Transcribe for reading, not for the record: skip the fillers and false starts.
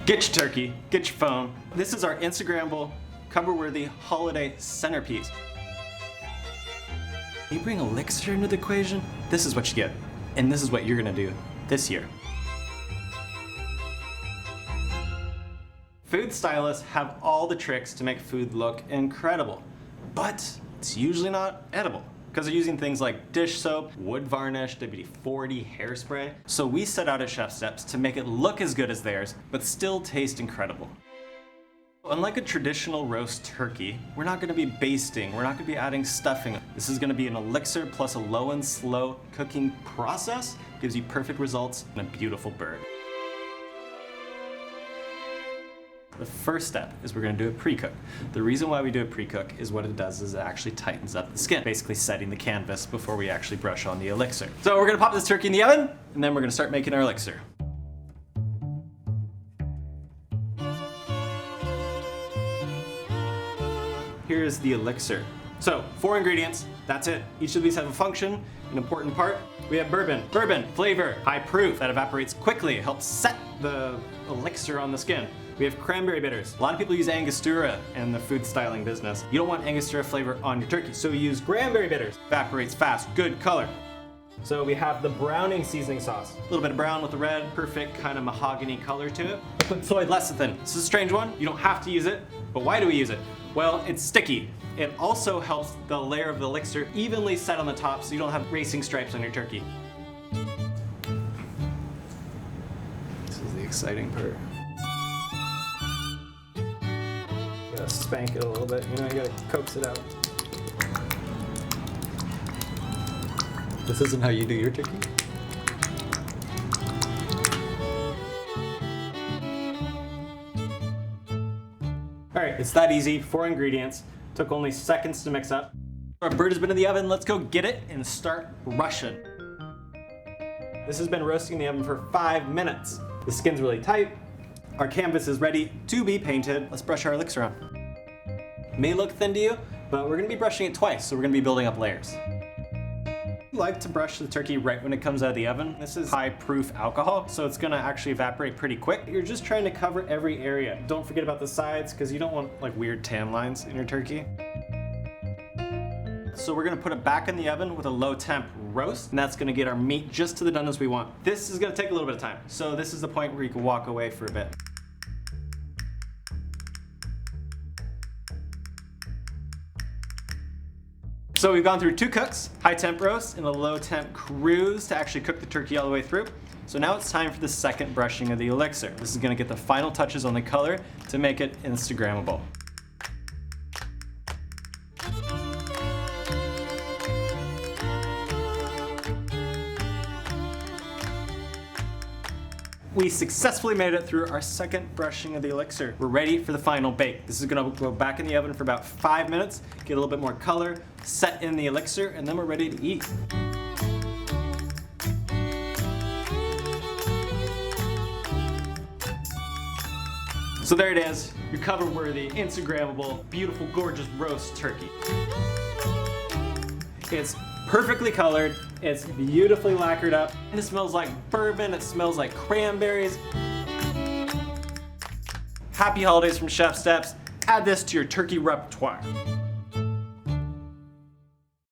Get your turkey, get your phone. This is our Instagrammable, cover-worthy holiday centerpiece. You bring Elixir into the equation, this is what you get. And this is what you're gonna do this year. Food stylists have all the tricks to make food look incredible, but it's usually not edible because they're using things like dish soap, wood varnish, WD-40 hairspray. So we set out at ChefSteps to make it look as good as theirs, but still taste incredible. Unlike a traditional roast turkey, we're not gonna be basting, we're not gonna be adding stuffing. This is gonna be an Elixir plus a low and slow cooking process. Gives you perfect results and a beautiful bird. The first step is we're gonna do a pre-cook. The reason why we do a pre-cook is what it does is it actually tightens up the skin, basically setting the canvas before we actually brush on the Elixir. So we're gonna pop this turkey in the oven, and then we're gonna start making our Elixir. Here's the Elixir. So, 4 ingredients, that's it. Each of these have a function, an important part. We have bourbon, flavor, high proof, that evaporates quickly. It helps set the Elixir on the skin. We have cranberry bitters. A lot of people use Angostura in the food styling business. You don't want Angostura flavor on your turkey, so we use cranberry bitters. Evaporates fast, good color. So we have the browning seasoning sauce. A little bit of brown with the red, perfect kind of mahogany color to it. Put soy lecithin. This is a strange one. You don't have to use it, but why do we use it? Well, it's sticky. It also helps the layer of the Elixir evenly set on the top so you don't have racing stripes on your turkey. This is the exciting part. You gotta spank it a little bit, you know, you gotta coax it out. This isn't how you do your turkey? All right, it's that easy, 4 ingredients. Took only seconds to mix up. Our bird has been in the oven, let's go get it and start brushing. This has been roasting in the oven for 5 minutes. The skin's really tight. Our canvas is ready to be painted. Let's brush our Elixir on. May look thin to you, but we're gonna be brushing it twice, so we're gonna be building up layers. I like to brush the turkey right when it comes out of the oven. This is high proof alcohol, so it's gonna actually evaporate pretty quick. You're just trying to cover every area. Don't forget about the sides, because you don't want like weird tan lines in your turkey. So we're gonna put it back in the oven with a low temp roast, and that's gonna get our meat just to the doneness we want. This is gonna take a little bit of time, so this is the point where you can walk away for a bit. So we've gone through 2 cooks, high temp roast and a low temp cruise to actually cook the turkey all the way through. So now it's time for the second brushing of the Elixir. This is gonna get the final touches on the color to make it Instagrammable. We successfully made it through our second brushing of the Elixir. We're ready for the final bake. This is gonna go back in the oven for about 5 minutes, get a little bit more color, set in the Elixir, and then we're ready to eat. So there it is, your cover-worthy, Instagrammable, beautiful, gorgeous roast turkey. It's perfectly colored, it's beautifully lacquered up, and it smells like bourbon, it smells like cranberries. Happy holidays from ChefSteps. Add this to your turkey repertoire.